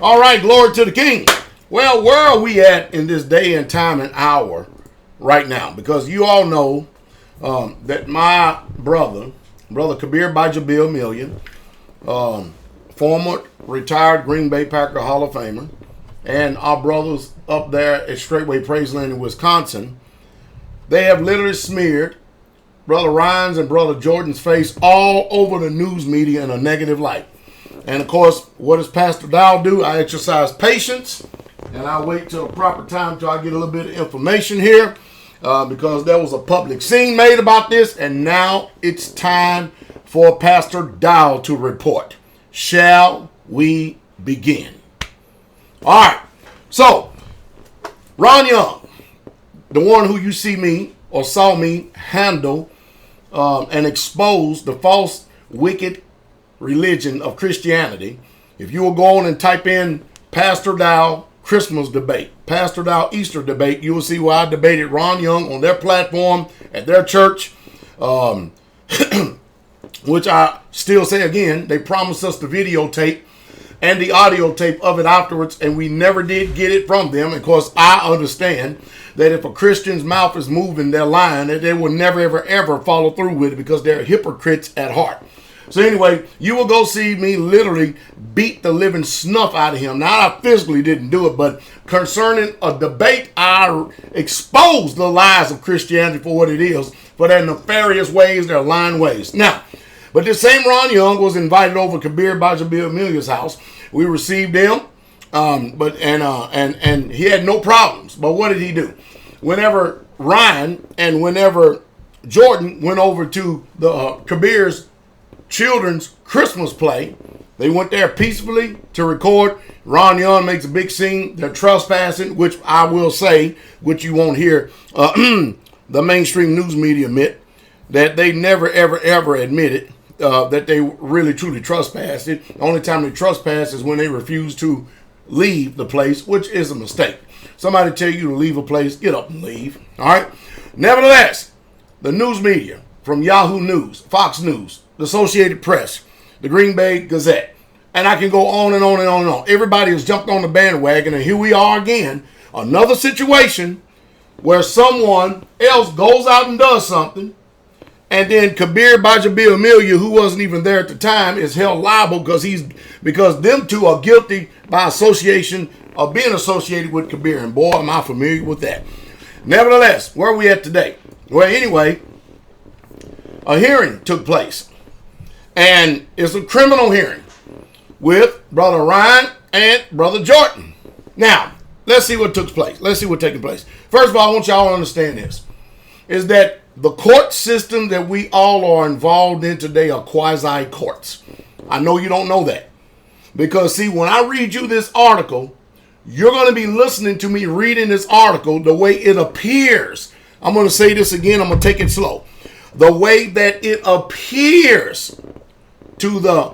All right, glory to the King. Well, where are we at in this day and time and hour right now? Because you all know that my brother Kabir Bajabil Million, former retired Green Bay Packer Hall of Famer, and our brothers up there at Straightway Praiseland in Wisconsin, they have literally smeared Brother Ryan's and Brother Jordan's face all over the news media in a negative light. And of course, what does Pastor Dowell do? I exercise patience, and I wait till the proper time till I get a little bit of information here, because there was a public scene made about this, and now it's time for Pastor Dowell to report. Shall we begin? All right. So, Ron Young, the one who you see me or saw me handle and expose the false, wicked religion of Christianity. If you will go on and type in Pastor Dowell Christmas debate, Pastor Dowell Easter debate, you will see where I debated Ron Young on their platform at their church, which I still say again, they promised us the videotape and the audio tape of it afterwards, and we never did get it from them. Of course, I understand that if a Christian's mouth is moving, they're lying, that they will never, ever, ever follow through with it because they're hypocrites at heart. So anyway, you will go see me literally beat the living snuff out of him. Now, I physically didn't do it, but concerning a debate, I exposed the lies of Christianity for what it is, for their nefarious ways, their lying ways. Now, but this same Ron Young was invited over Kabir Bajabil Amelia's house. We received him, and he had no problems. But what did he do? Whenever Ryan and whenever Jordan went over to the Kabir's children's Christmas play, they went there peacefully to record. Ron Young makes a big scene. They're trespassing, which I will say, which you won't hear the mainstream news media admit, that they never, ever, ever admitted that they really, truly trespassed it. The only time they trespass is when they refuse to leave the place, which is a mistake. Somebody tell you to leave a place, get up and leave. All right? Nevertheless, the news media, from Yahoo News, Fox News, the Associated Press, the Green Bay Gazette, and I can go on and on and on and on. Everybody has jumped on the bandwagon, and here we are again, another situation where someone else goes out and does something, and then Kabir Bajabil Amelia, who wasn't even there at the time, is held liable because them two are guilty by association of being associated with Kabir. And boy, am I familiar with that. Nevertheless, where are we at today? Well, anyway, a hearing took place. And it's a criminal hearing with Brother Ryan and Brother Jordan. Now, let's see what took place. Let's see what's taking place. First of all, I want y'all to understand this, is that the court system that we all are involved in today are quasi-courts. I know you don't know that. Because, see, when I read you this article, you're going to be listening to me reading this article the way it appears. I'm going to say this again. I'm going to take it slow. The way that it appears to the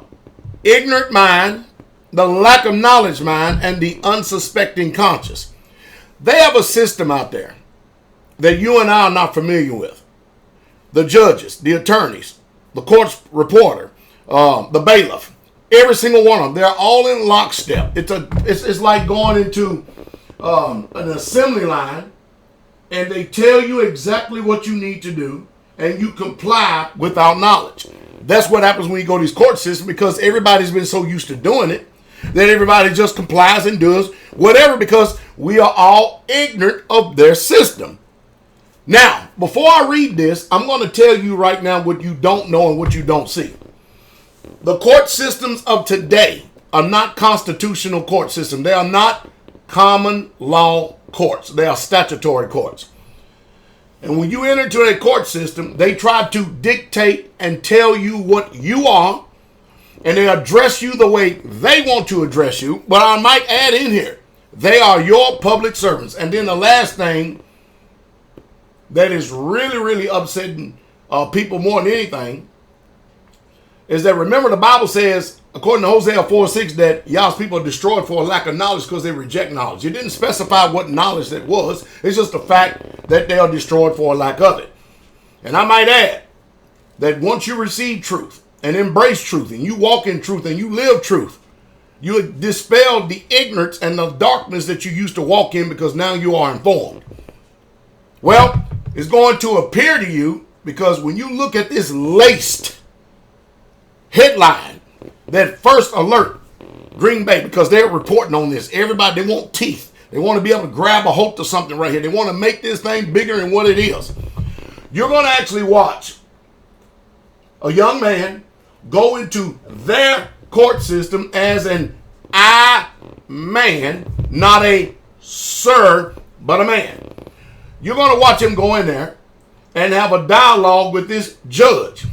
ignorant mind, the lack of knowledge mind, and the unsuspecting conscience. They have a system out there that you and I are not familiar with. The judges, the attorneys, the court's reporter, the bailiff, every single one of them, they're all in lockstep. It's like going into an assembly line, and they tell you exactly what you need to do, and you comply without knowledge. That's what happens when you go to these court systems, because everybody's been so used to doing it that everybody just complies and does whatever, because we are all ignorant of their system. Now, before I read this, I'm going to tell you right now what you don't know and what you don't see. The court systems of today are not constitutional court systems. They are not common law courts. They are statutory courts. And when you enter into a court system, they try to dictate and tell you what you are, and they address you the way they want to address you. But I might add in here, they are your public servants. And then the last thing that is really, really upsetting people more than anything is that, remember, the Bible says, according to Hosea 4:6, that Yah's people are destroyed for a lack of knowledge because they reject knowledge. It didn't specify what knowledge that was. It's just the fact that they are destroyed for a lack of it. And I might add that once you receive truth and embrace truth and you walk in truth and you live truth, You dispelled the ignorance and the darkness that you used to walk in because now you are informed. Well, it's going to appear to you because when you look at this laced headline, that first alert, Green Bay, because they're reporting on this. Everybody, they want teeth. They want to be able to grab a hold of something right here. They want to make this thing bigger than what it is. You're going to actually watch a young man go into their court system as an I man, not a sir, but a man. You're going to watch him go in there and have a dialogue with this judge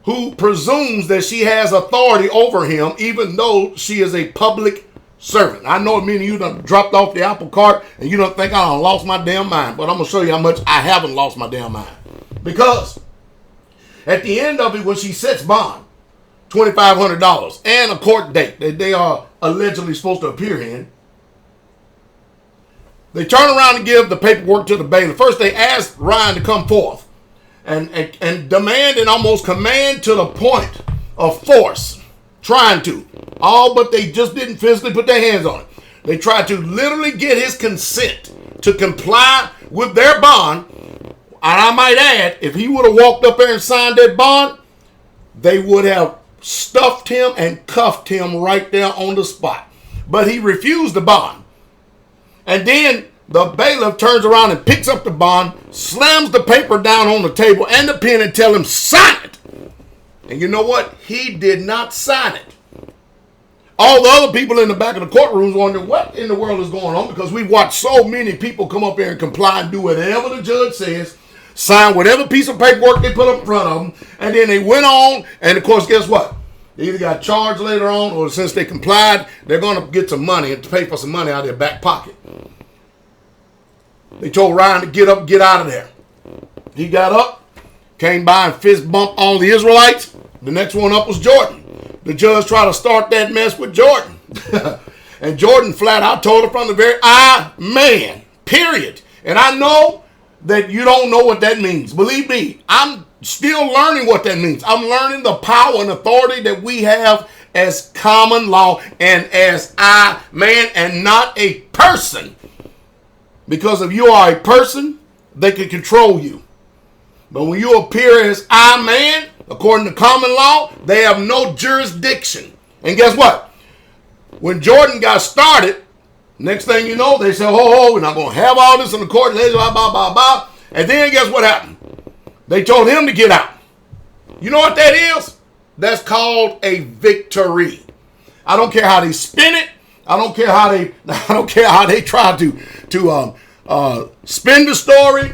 who presumes that she has authority over him, even though she is a public servant. I know many of you done dropped off the apple cart and you don't think I done lost my damn mind, but I'm going to show you how much I haven't lost my damn mind. Because at the end of it, when she sets bond, $2,500 and a court date that they are allegedly supposed to appear in, they turn around and give the paperwork to the bailiff. First, they ask Ryan to come forth and demand and almost command to the point of force, trying to. All but they just didn't physically put their hands on it. They tried to literally get his consent to comply with their bond. And I might add, if he would have walked up there and signed that bond, they would have stuffed him and cuffed him right there on the spot. But he refused the bond. And then the bailiff turns around and picks up the bond, slams the paper down on the table and the pen and tell him, sign it. And you know what? He did not sign it. All the other people in the back of the courtrooms wondering what in the world is going on, because we've watched so many people come up here and comply and do whatever the judge says, sign whatever piece of paperwork they put up in front of them, and then they went on, and of course, guess what? They either got charged later on, or since they complied, they're going to get some money and to pay for some money out of their back pocket. They told Ryan to get up, get out of there. He got up, came by and fist bumped all the Israelites. The next one up was Jordan. The judge tried to start that mess with Jordan. And Jordan flat out told her from the very, man, period. And I know that you don't know what that means. Believe me, I'm still learning what that means. I'm learning the power and authority that we have as common law and as man and not a person. Because if you are a person, they can control you. But when you appear as man, according to common law, they have no jurisdiction. And guess what? When Jordan got started, next thing you know, they said, we're not going to have all this in the court. Blah, blah, blah, blah. And then guess what happened? They told him to get out. You know what that is? That's called a victory. I don't care how they spin it. I don't care how they try to spin the story,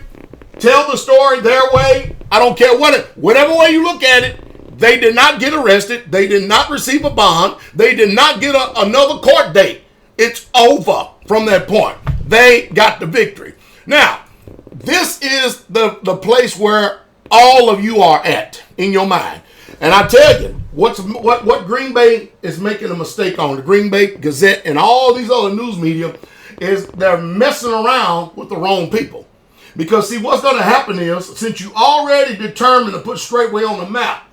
tell the story their way. I don't care whatever way you look at it. They did not get arrested. They did not receive a bond. They did not get another court date. It's over from that point. They got the victory. Now, this is the place where all of you are at in your mind. And I tell you, what Green Bay is making a mistake on, the Green Bay Gazette and all these other news media, is they're messing around with the wrong people. Because see, what's going to happen is, since you already determined to put Straightway on the map,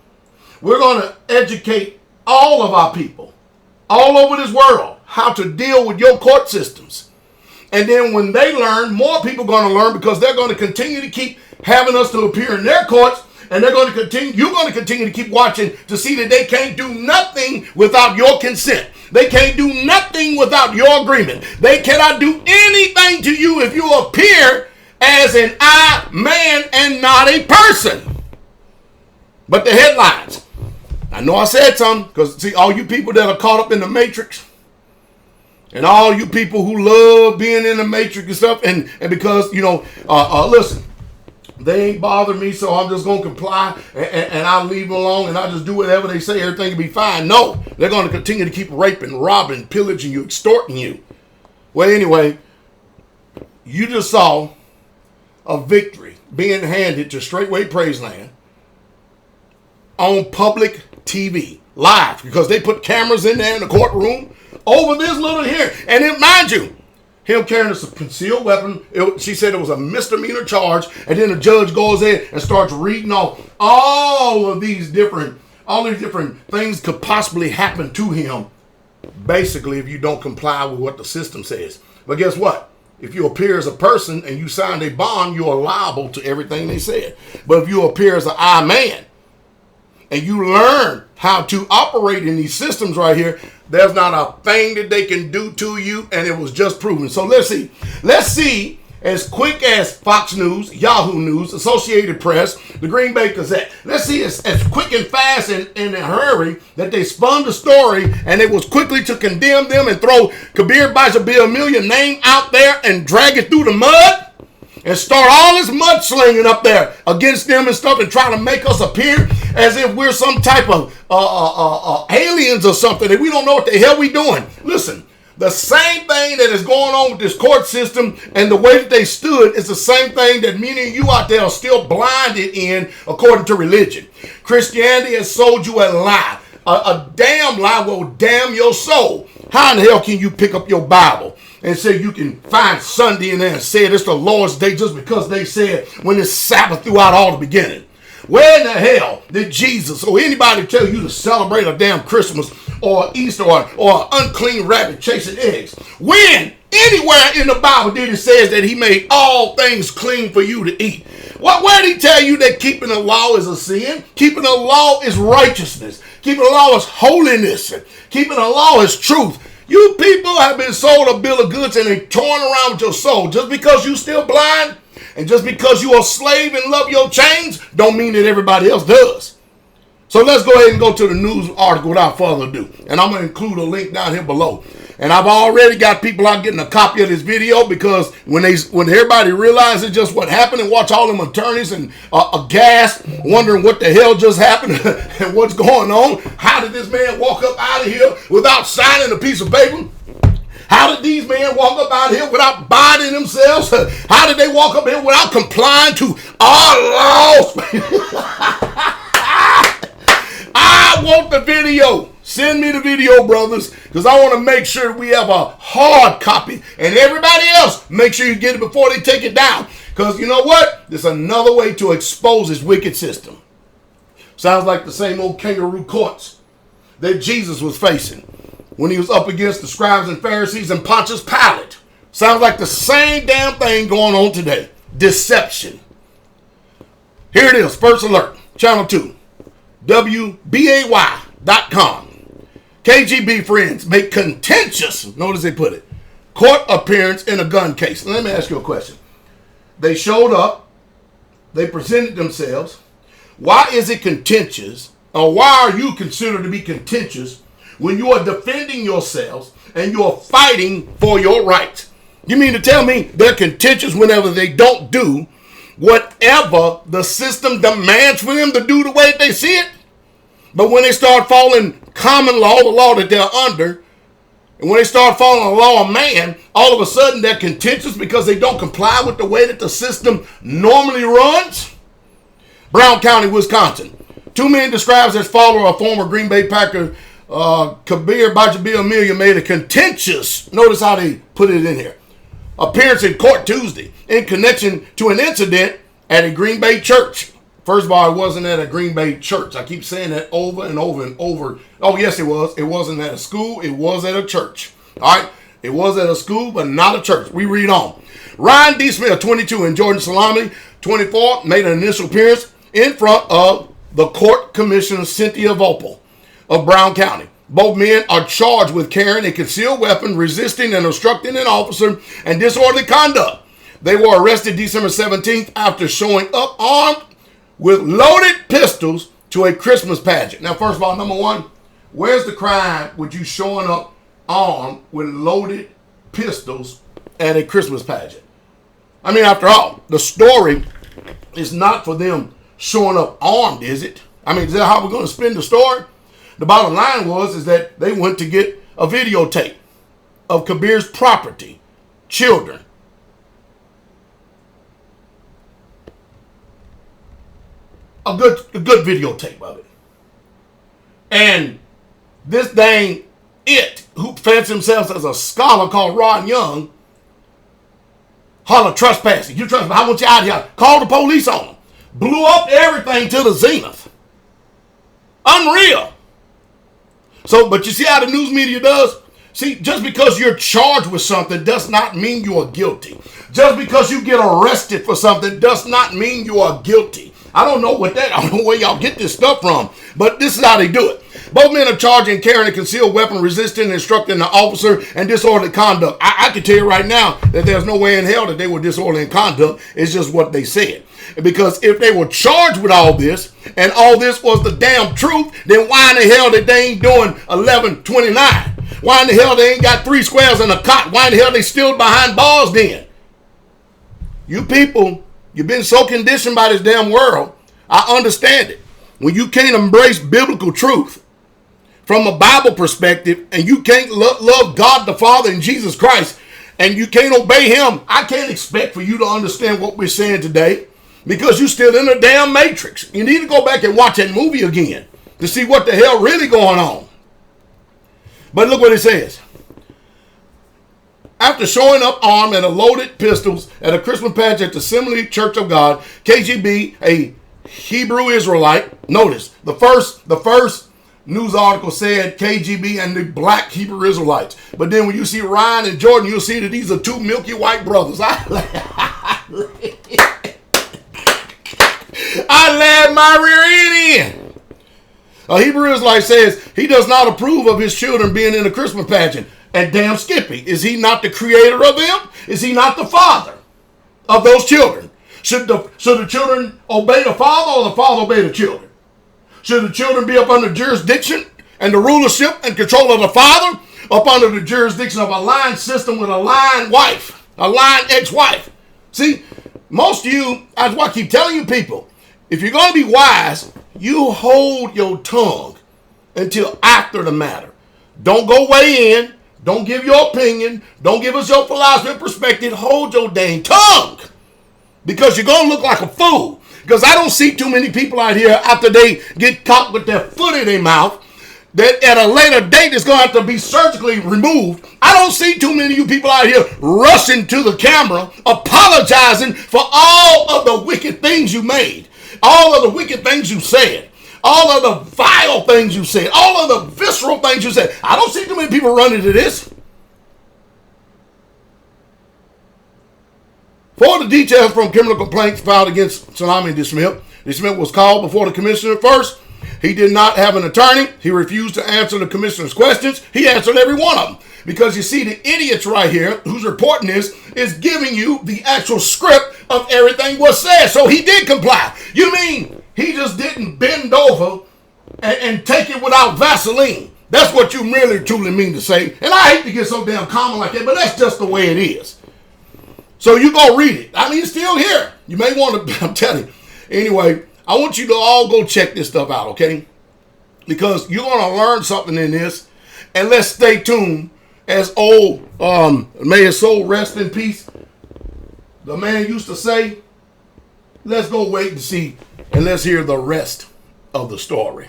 we're going to educate all of our people all over this world how to deal with your court systems. And then when they learn, more people are going to learn, because they're going to continue to keep having us to appear in their courts. And they're going to continue, you're going to continue to keep watching to see that they can't do nothing without your consent. They can't do nothing without your agreement. They cannot do anything to you if you appear as an man and not a person. But the headlines. I know I said something, because see, all you people that are caught up in the matrix, and all you people who love being in the matrix and stuff, and because, listen, they ain't bother me, so I'm just going to comply, and I'll leave them alone, and I'll just do whatever they say, everything will be fine. No, they're going to continue to keep raping, robbing, pillaging you, extorting you. Well, anyway, you just saw a victory being handed to Straightway Praiseland on public TV, live, because they put cameras in there in the courtroom over this little here. And then, mind you, him carrying a concealed weapon, she said it was a misdemeanor charge, and then the judge goes in and starts reading off all these different things could possibly happen to him Basically, if you don't comply with what the system says. But guess what? If you appear as a person and you signed a bond, you are liable to everything they said. But if you appear as an I man and you learn how to operate in these systems right here, there's not a thing that they can do to you, and it was just proven. So let's see. Let's see, as quick as Fox News, Yahoo News, Associated Press, the Green Bay Gazette. Let's see as quick and fast and in a hurry that they spun the story, and it was quickly to condemn them and throw Kabir Bajabiamilia's name out there and drag it through the mud and start all this mudslinging up there against them and stuff and try to make us appear as if we're some type of aliens or something, and we don't know what the hell we doing. Listen. The same thing that is going on with this court system and the way that they stood is the same thing that many of you out there are still blinded in according to religion. Christianity has sold you a lie. A damn lie will damn your soul. How in the hell can you pick up your Bible and say you can find Sunday in there and say it's the Lord's day just because they said when it's Sabbath throughout all the beginning? Where in the hell did Jesus or anybody tell you to celebrate a damn Christmas or Easter or an unclean rabbit chasing eggs? When anywhere in the Bible did it says that he made all things clean for you to eat? Where did he tell you that keeping the law is a sin? Keeping the law is righteousness. Keeping the law is holiness. Keeping the law is truth. You people have been sold a bill of goods and they torn around with your soul. Just because you still blind and just because you are a slave and love your chains don't mean that everybody else does. So let's go ahead and go to the news article without further ado. And I'm going to include a link down here below. And I've already got people out getting a copy of this video because when everybody realizes just what happened and watch all them attorneys and aghast, wondering what the hell just happened and what's going on. How did this man walk up out of here without signing a piece of paper? How did these men walk up out here without binding themselves? How did they walk up here without complying to our laws? I want the video. Send me the video, brothers, because I want to make sure we have a hard copy. And everybody else, make sure you get it before they take it down. Because you know what? There's another way to expose this wicked system. Sounds like the same old kangaroo courts that Jesus was facing when he was up against the scribes and Pharisees and Pontius Pilate. Sounds like the same damn thing going on today. Deception. Here it is. First alert. Channel 2. WBAY.com. KGB friends make contentious, notice they put it, court appearance in a gun case. Now, let me ask you a question. They showed up. They presented themselves. Why is it contentious, or why are you considered to be contentious when you are defending yourselves and you are fighting for your rights? You mean to tell me they're contentious whenever they don't do whatever the system demands for them to do the way they see it? But when they start following common law, the law that they're under, and when they start following the law of man, all of a sudden they're contentious because they don't comply with the way that the system normally runs? Brown County, Wisconsin. 2 men described as follower of former Green Bay Packer Kabir Bajabiamilian made a contentious, notice how they put it in here, appearance in court Tuesday in connection to an incident at a Green Bay church. First of all, it wasn't at a Green Bay church. I keep saying that over and over and over. Oh, yes, it was. It wasn't at a school. It was at a church. All right? It was at a school, but not a church. We read on. Ryan D. Smith, 22, and Jordan Salami, 24, made an initial appearance in front of the court commissioner, Cynthia Vopel of Brown County. Both men are charged with carrying a concealed weapon, resisting and obstructing an officer, and disorderly conduct. They were arrested December 17th after showing up armed with loaded pistols to a Christmas pageant. Now, first of all, number one, where's the crime with you showing up armed with loaded pistols at a Christmas pageant? I mean, after all, the story is not for them showing up armed, is it? I mean, is that how we're going to spin the story? The bottom line is that they went to get a videotape of Kabir's property, children. A good videotape of it. And this dang who fancies himself as a scholar called Ron Young, holler trespassing. You trespass, I want you out of here. Call the police on him. Blew up everything to the zenith. Unreal. So, but you see how the news media does? See, just because you're charged with something does not mean you are guilty. Just because you get arrested for something does not mean you are guilty. I don't know where y'all get this stuff from, but this is how they do it. Both men are charged in carrying a concealed weapon, resisting and instructing the officer, and disorderly conduct. I can tell you right now that there's no way in hell that they were disorderly in conduct. It's just what they said. Because if they were charged with all this, and all this was the damn truth, then why in the hell that they ain't doing 1129? Why in the hell they ain't got 3 squares and a cot? Why in the hell they still behind bars then? You people, you've been so conditioned by this damn world. I understand it. When you can't embrace biblical truth from a Bible perspective, and you can't love God the Father and Jesus Christ, and you can't obey him, I can't expect for you to understand what we're saying today, because you're still in a damn matrix. You need to go back and watch that movie again to see what the hell really going on. But look what it says. After showing up armed and loaded pistols at a Christmas pageant at the Assembly Church of God, KGB, a Hebrew Israelite, notice the first news article said KGB and the black Hebrew Israelites. But then when you see Ryan and Jordan, you'll see that these are 2 milky white brothers. I laughed my rear end in. A Hebrew Israelite says he does not approve of his children being in a Christmas pageant. And damn Skippy, is he not the creator of them? Is he not the father of those children? Should the children obey the father, or the father obey the children? Should the children be up under jurisdiction and the rulership and control of the father, up under the jurisdiction of a line system with a line wife, a line ex-wife? See, most of you, that's why I keep telling you people, if you're going to be wise, you hold your tongue until after the matter. Don't go weigh in. Don't give your opinion. Don't give us your philosophy and perspective. Hold your dang tongue. Because you're going to look like a fool. Because I don't see too many people out here after they get caught with their foot in their mouth that at a later date is going to have to be surgically removed. I don't see too many of you people out here rushing to the camera apologizing for all of the wicked things you made. All of the wicked things you said. All of the vile things you said. All of the visceral things you said. I don't see too many people running to this. For the details from criminal complaints filed against Salami DeSmith, DeSmith was called before the commissioner first. He did not have an attorney. He refused to answer the commissioner's questions. He answered every one of them. Because you see, the idiots right here who's reporting this is giving you the actual script of everything was said. So he did comply. You mean he just didn't bend over and take it without Vaseline? That's what you really truly mean to say. And I hate to get so damn common like that, but that's just the way it is. So you go read it. I mean, it's still here. You may want to, I'm telling you. Anyway, I want you to all go check this stuff out, okay? Because you're going to learn something in this. And let's stay tuned. As old, may his soul rest in peace, the man used to say, let's go wait and see, and let's hear the rest of the story.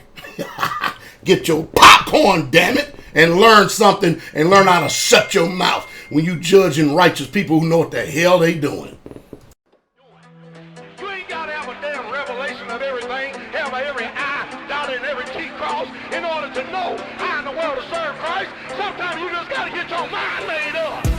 Get your popcorn, damn it, and learn something, and learn how to shut your mouth when you judging righteous people who know what the hell they doing. You ain't got to have a damn revelation of everything, have every I dotted and every T crossed in order to know how in the world to serve Christ. Sometimes you just got to get your mind made up.